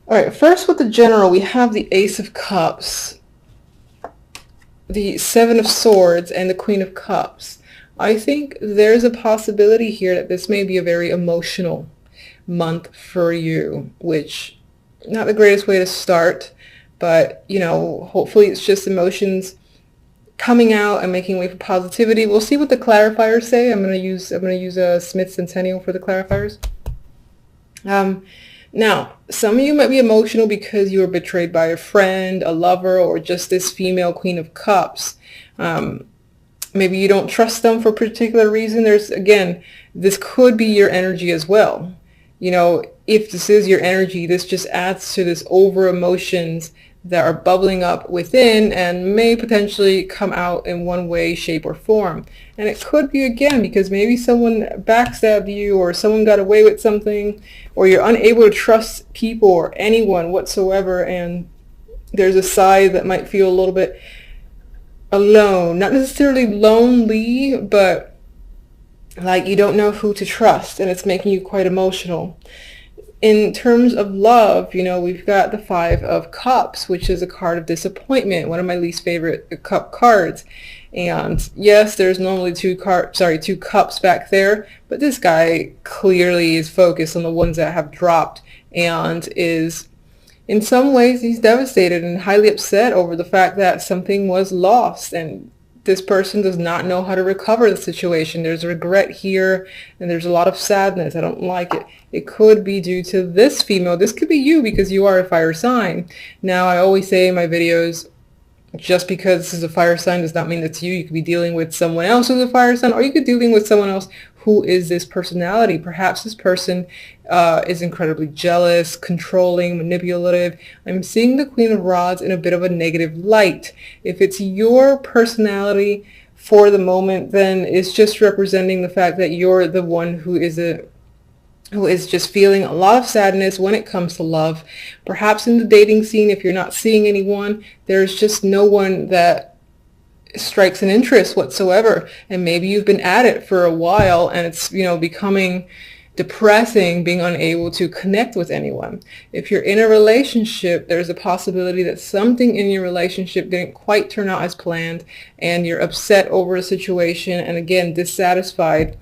All right, first with the general, we have the Ace of Cups, the Seven of Swords, and the Queen of Cups. I think there's a possibility here that this may be a very emotional month for you, which not the greatest way to start, but you know, hopefully it's just emotions coming out and making way for positivity. We'll see what the clarifiers say. I'm gonna use a Smith Centennial for the clarifiers. Now, some of you might be emotional because you were betrayed by a friend, a lover, or just this female Queen of Cups. Maybe you don't trust them for a particular reason. Again, this could be your energy as well. You know, if this is your energy, this just adds to this over emotions that are bubbling up within and may potentially come out in one way, shape, or form. And it could be, again, because maybe someone backstabbed you, or someone got away with something, or you're unable to trust people or anyone whatsoever, and there's a side that might feel a little bit alone. Not necessarily lonely, but like you don't know who to trust, and it's making you quite emotional. In terms of love, you know, we've got the Five of Cups, which is a card of disappointment, one of my least favorite cup cards. And yes, there's normally two cups back there, but this guy clearly is focused on the ones that have dropped, and is, in some ways, he's devastated and highly upset over the fact that something was lost, and this person does not know how to recover the situation. There's regret here, and there's a lot of sadness. I don't like it. It could be due to this female. This could be you because you are a fire sign. Now, I always say in my videos, just because this is a fire sign does not mean it's you. You could be dealing with someone else who's a fire sign, or you could be dealing with someone else who is this personality. Perhaps this person is incredibly jealous, controlling, manipulative. I'm seeing the Queen of Rods in a bit of a negative light. If it's your personality for the moment, then it's just representing the fact that you're the one who is just feeling a lot of sadness when it comes to love. Perhaps in the dating scene, if you're not seeing anyone, there's just no one that strikes an interest whatsoever, and maybe you've been at it for a while, and it's, you know, becoming depressing being unable to connect with anyone. If you're in a relationship, there's a possibility that something in your relationship didn't quite turn out as planned, and you're upset over a situation, and again, dissatisfied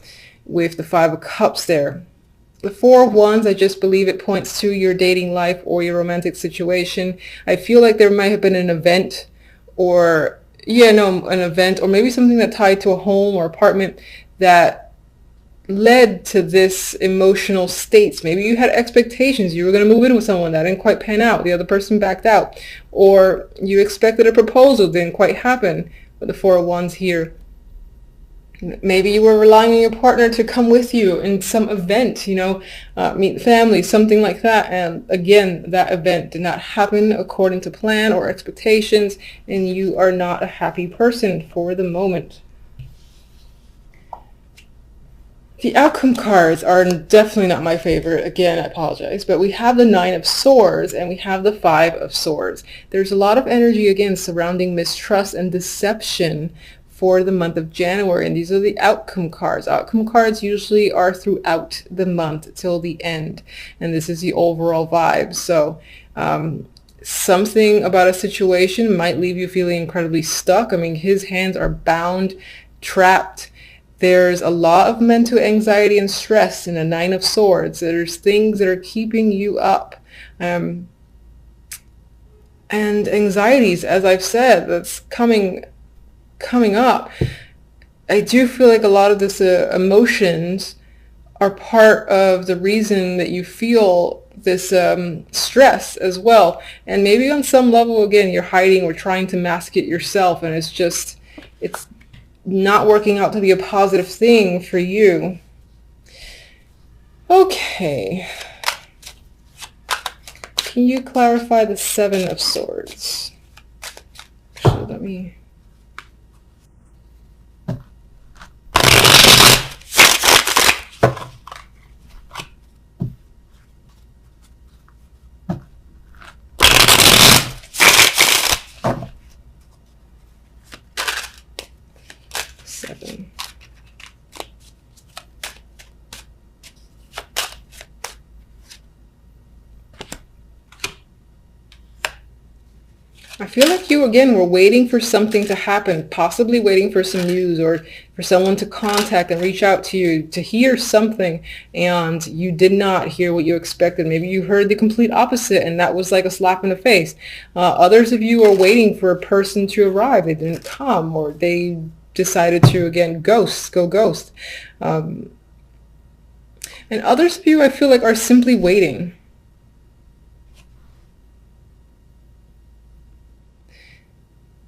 with the Five of Cups there. The Four of Wands, I just believe it points to your dating life or your romantic situation. I feel like there might have been an event, or an event, or maybe something that tied to a home or apartment that led to this emotional states. Maybe you had expectations. You were going to move in with someone that didn't quite pan out. The other person backed out. Or you expected a proposal, didn't quite happen with the Four of Wands here. Maybe you were relying on your partner to come with you in some event, meet family, something like that. And again, that event did not happen according to plan or expectations, and you are not a happy person for the moment. The outcome cards are definitely not my favorite. Again, I apologize. But we have the Nine of Swords and we have the Five of Swords. There's a lot of energy, again, surrounding mistrust and deception for the month of January, and these are the outcome cards. Outcome cards usually are throughout the month till the end, and this is the overall vibe. So something about a situation might leave you feeling incredibly stuck. I mean, his hands are bound, trapped. There's a lot of mental anxiety and stress in the Nine of Swords. There's things that are keeping you up. And anxieties, as I've said, that's coming up. I do feel like a lot of this emotions are part of the reason that you feel this stress as well. And maybe on some level, again, you're hiding or trying to mask it yourself, and it's not working out to be a positive thing for you. Okay. Can you clarify the Seven of Swords? Actually, let me... Seven. I feel like you, again, were waiting for something to happen, possibly waiting for some news or for someone to contact and reach out to you to hear something, and you did not hear what you expected. Maybe you heard the complete opposite, and that was like a slap in the face. Others of you are waiting for a person to arrive. They didn't come, or they decided to, again, go ghost. And others of you, I feel like, are simply waiting.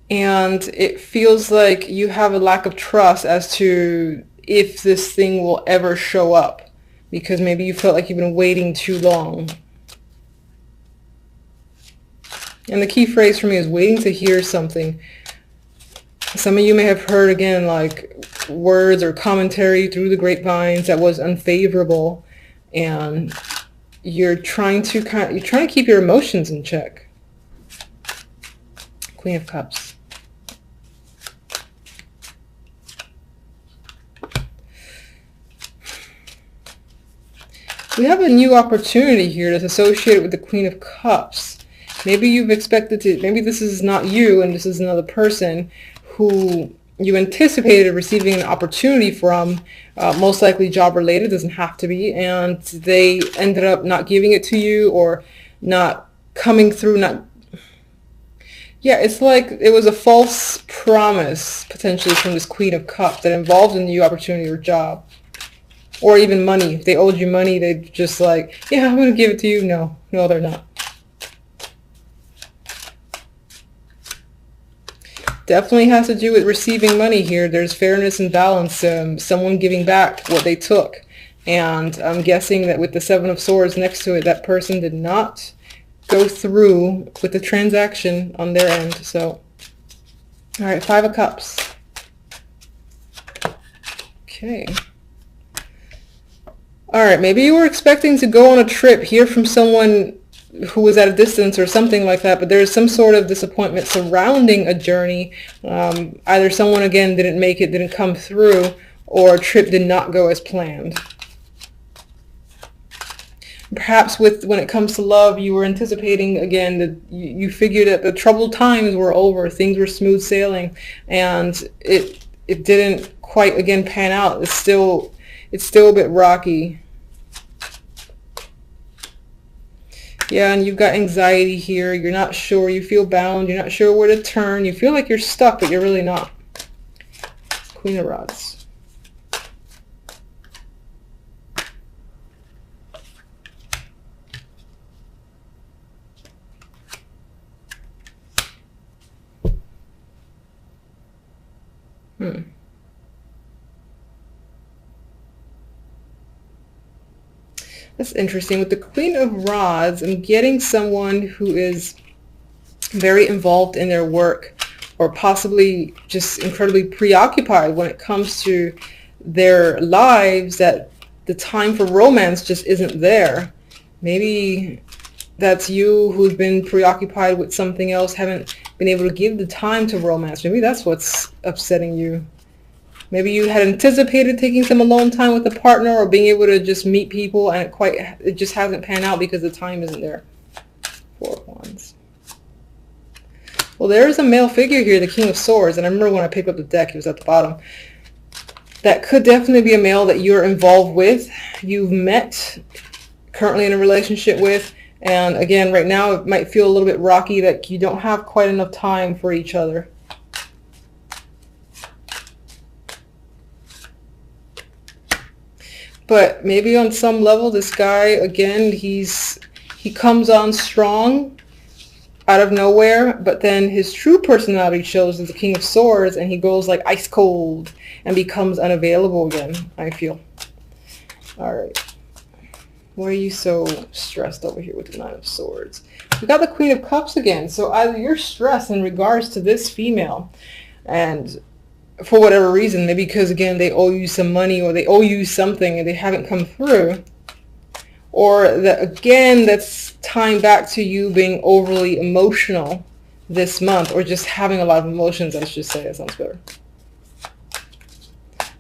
And it feels like you have a lack of trust as to if this thing will ever show up, because maybe you felt like you've been waiting too long. And the key phrase for me is waiting to hear something. Some of you may have heard, again, like words or commentary through the grapevines that was unfavorable, and you're trying to keep your emotions in check. Queen of Cups. We have a new opportunity here that's associated with the Queen of Cups. Maybe you've expected to, maybe this is not you and this is another person who you anticipated receiving an opportunity from, most likely job related, doesn't have to be, and they ended up not giving it to you or not coming through, yeah, it's like it was a false promise potentially from this Queen of Cups that involved a new opportunity or job. Or even money. If they owed you money, they just like, yeah, I'm going to give it to you. No, they're not. Definitely has to do with receiving money here. There's fairness and balance. Someone giving back what they took. And I'm guessing that with the Seven of Swords next to it, that person did not go through with the transaction on their end. So, all right, Five of Cups. Okay. All right, maybe you were expecting to go on a trip, hear from someone who was at a distance or something like that, but there's some sort of disappointment surrounding a journey. Either someone, again, didn't make it, didn't come through, or a trip did not go as planned. Perhaps when it comes to love, you were anticipating, again, that you figured that the troubled times were over, things were smooth sailing, and it didn't quite, again, pan out. It's still a bit rocky. Yeah, and you've got anxiety here. You're not sure. You feel bound. You're not sure where to turn. You feel like you're stuck, but you're really not. Queen of Rods. That's interesting. With the Queen of Rods, I'm getting someone who is very involved in their work, or possibly just incredibly preoccupied when it comes to their lives, that the time for romance just isn't there. Maybe that's you who's been preoccupied with something else, haven't been able to give the time to romance. Maybe that's what's upsetting you. Maybe you had anticipated taking some alone time with a partner or being able to just meet people, and it just hasn't panned out because the time isn't there. Four of Wands. Well, there is a male figure here, the King of Swords, and I remember when I picked up the deck, he was at the bottom. That could definitely be a male that you're involved with, you've met, currently in a relationship with, and again, right now it might feel a little bit rocky, that you don't have quite enough time for each other. But maybe on some level, this guy, again, he comes on strong out of nowhere, but then his true personality shows as the King of Swords, and he goes like ice cold and becomes unavailable again, I feel. All right. Why are you so stressed over here with the Nine of Swords? We got the Queen of Cups again. So either you're stressed in regards to this female, and for whatever reason, maybe because, again, they owe you some money or they owe you something and they haven't come through, or that, again, that's tying back to you being overly emotional this month, or just having a lot of emotions, I should say. That sounds better.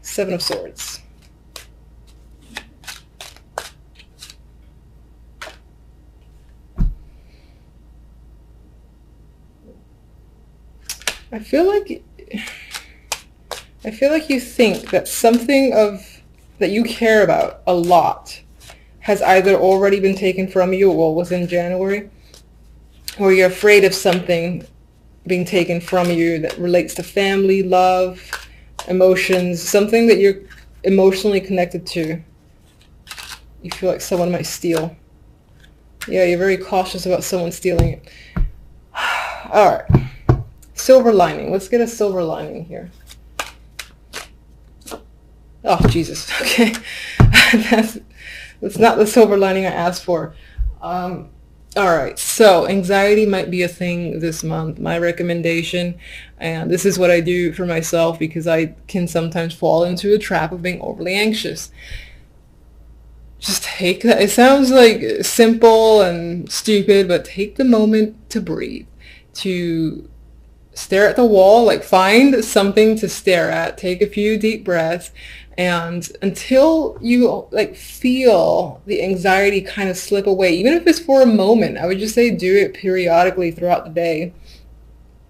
Seven of Swords. I feel like you think that something that you care about a lot has either already been taken from you, well, within January, or you're afraid of something being taken from you that relates to family, love, emotions, something that you're emotionally connected to. You feel like someone might steal. Yeah, you're very cautious about someone stealing it. All right. Silver lining. Let's get a silver lining here. Oh, Jesus. Okay. That's not the silver lining I asked for. All right. So anxiety might be a thing this month. My recommendation, and this is what I do for myself because I can sometimes fall into a trap of being overly anxious. Just take that. It sounds like simple and stupid, but take the moment to breathe, to stare at the wall, like find something to stare at, take a few deep breaths, and until you like feel the anxiety kind of slip away, even if it's for a moment, I would just say do it periodically throughout the day.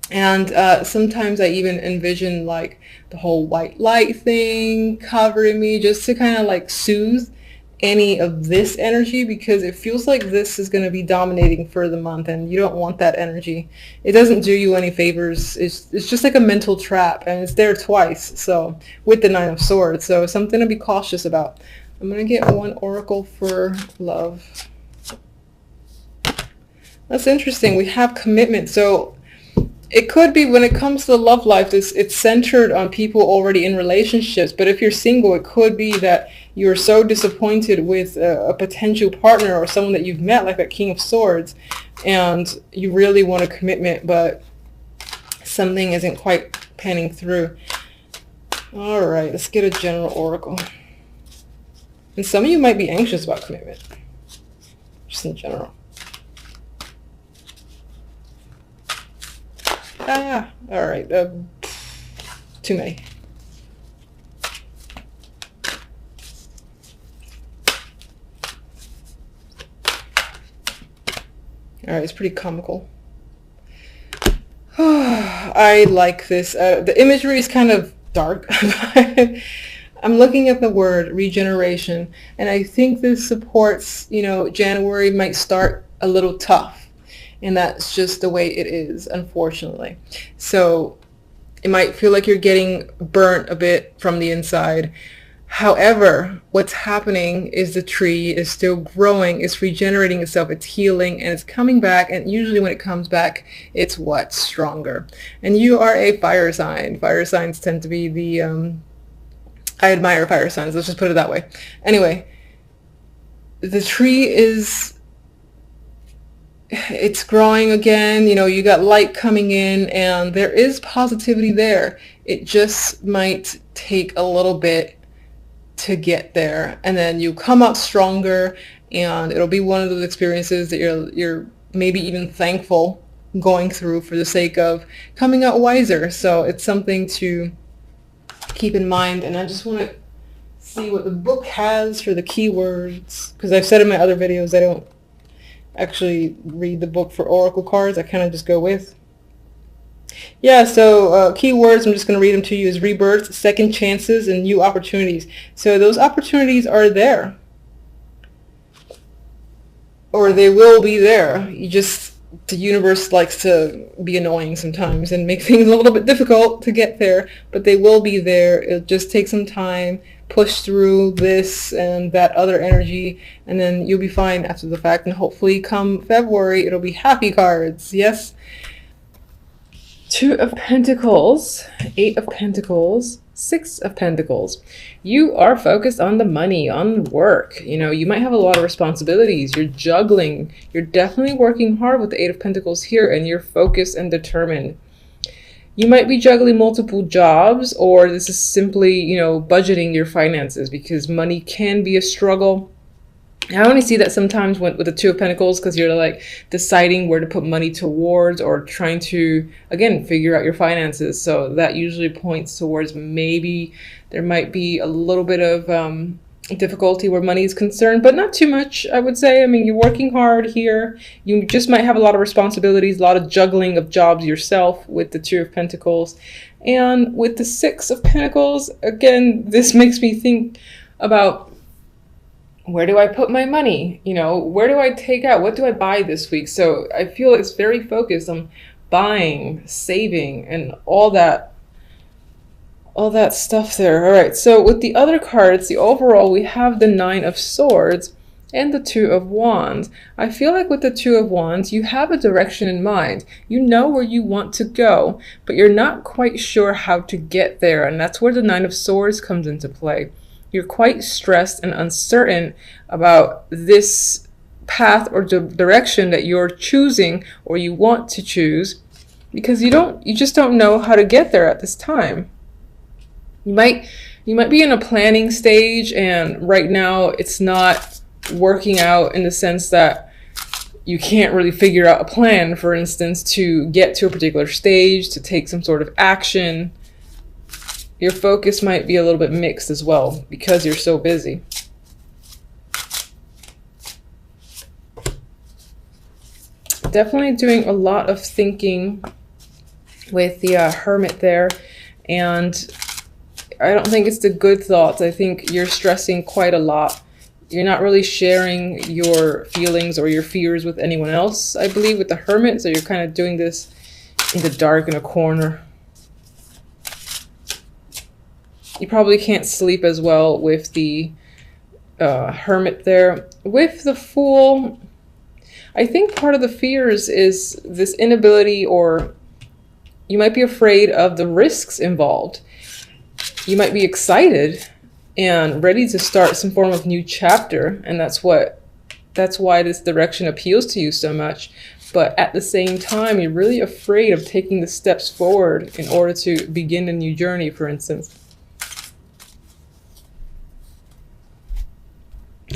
And sometimes I even envision like the whole white light thing covering me just to kind of like soothe any of this energy, because it feels like this is going to be dominating for the month and you don't want that energy. It doesn't do you any favors. It's just like a mental trap, and it's there twice, so with the Nine of Swords, so something to be cautious about. I'm going to get one oracle for love. That's interesting. We have commitment. So it could be when it comes to the love life, it's centered on people already in relationships. But if you're single, it could be that you're so disappointed with a potential partner or someone that you've met, like that King of Swords, and you really want a commitment, but something isn't quite panning through. All right, let's get a general oracle. And some of you might be anxious about commitment, just in general. All right, too many. All right, it's pretty comical. I like this. The imagery is kind of dark. I'm looking at the word regeneration, and I think this supports, January might start a little tough, and that's just the way it is, unfortunately. So it might feel like you're getting burnt a bit from the inside. However, what's happening is the tree is still growing, it's regenerating itself, it's healing, and it's coming back. And usually when it comes back, it's stronger. And you are a fire sign. Fire signs tend to be the, I admire fire signs, let's just put it that way. Anyway, the tree it's growing again, you got light coming in, and there is positivity there. It just might take a little bit to get there, and then you come out stronger, and it'll be one of those experiences that you're maybe even thankful going through for the sake of coming out wiser. So it's something to keep in mind. And I just want to see what the book has for the keywords, because I've said in my other videos I don't actually read the book for oracle cards. I kind of just go with. Yeah, so keywords, I'm just going to read them to you, is rebirth, second chances, and new opportunities. So those opportunities are there, or they will be there. The universe likes to be annoying sometimes and make things a little bit difficult to get there, but they will be there. It'll just take some time, push through this and that other energy, and then you'll be fine after the fact. And hopefully come February, it'll be happy cards. Yes. Two of Pentacles, Eight of Pentacles, Six of Pentacles. You are focused on the money, on work. You might have a lot of responsibilities. You're juggling. You're definitely working hard with the Eight of Pentacles here, and you're focused and determined. You might be juggling multiple jobs, or this is simply, budgeting your finances, because money can be a struggle. I only see that sometimes with the Two of Pentacles, because you're like deciding where to put money towards, or trying to, again, figure out your finances. So that usually points towards maybe there might be a little bit of difficulty where money is concerned, but not too much, I would say. I mean, you're working hard here. You just might have a lot of responsibilities, a lot of juggling of jobs yourself with the Two of Pentacles. And with the Six of Pentacles, again, this makes me think about, where do I put my money? You know, where do I take out? What do I buy this week? So I feel it's very focused on buying, saving, and all that stuff there. All right, so with the other cards, the overall, we have the Nine of Swords and the Two of Wands. I feel like with the Two of Wands, you have a direction in mind. You know where you want to go, but you're not quite sure how to get there. And that's where the Nine of Swords comes into play. You're quite stressed and uncertain about this path or direction that you're choosing or you want to choose, because you just don't know how to get there at this time. You might be in a planning stage, and right now it's not working out in the sense that you can't really figure out a plan, for instance, to get to a particular stage, to take some sort of action. Your focus might be a little bit mixed as well because you're so busy. Definitely doing a lot of thinking with the Hermit there, and I don't think it's the good thoughts. I think you're stressing quite a lot. You're not really sharing your feelings or your fears with anyone else, I believe, with the Hermit. So you're kind of doing this in the dark in a corner. You probably can't sleep as well with the Hermit there. With the Fool, I think part of the fears is this inability, or you might be afraid of the risks involved. You might be excited and ready to start some form of new chapter, and that's why this direction appeals to you so much. But at the same time, you're really afraid of taking the steps forward in order to begin a new journey, for instance.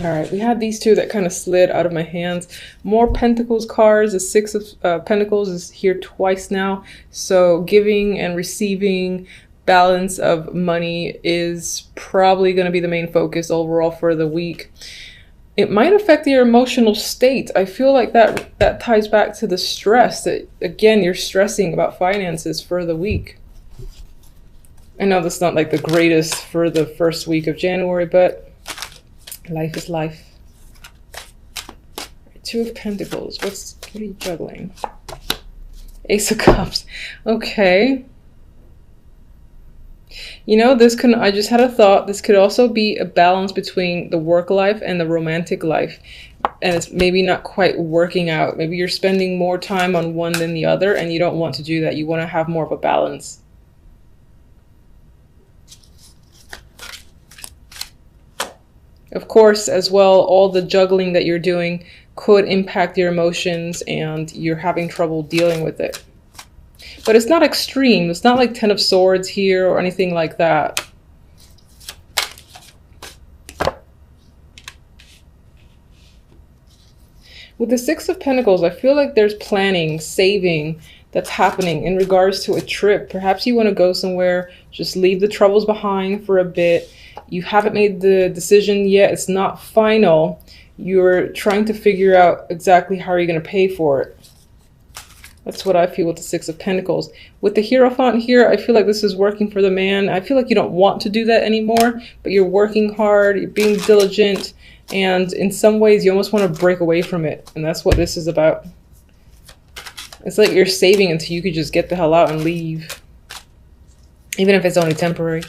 All right, we had these two that kind of slid out of my hands. More Pentacles cards. The Six of Pentacles is here twice now. So giving and receiving, balance of money is probably going to be the main focus overall for the week. It might affect your emotional state. I feel like that ties back to the stress that, again, you're stressing about finances for the week. I know that's not like the greatest for the first week of January, but life is life. Two of Pentacles. What are you juggling? Ace of Cups. Okay. You know, I just had a thought. This could also be a balance between the work life and the romantic life. And it's maybe not quite working out. Maybe you're spending more time on one than the other, and you don't want to do that. You want to have more of a balance. Of course, as well, all the juggling that you're doing could impact your emotions and you're having trouble dealing with it. But it's not extreme. It's not like Ten of Swords here or anything like that. With the Six of Pentacles, I feel like there's planning, saving that's happening in regards to a trip. Perhaps you want to go somewhere, just leave the troubles behind for a bit. You haven't made the decision yet. It's not final. You're trying to figure out exactly how you're going to pay for it. That's what I feel with the Six of Pentacles. With the Hierophant here, I feel like this is working for the man. I feel like you don't want to do that anymore, but you're working hard, you're being diligent, and in some ways you almost want to break away from it. And that's what this is about. It's like you're saving until you could just get the hell out and leave. Even if it's only temporary.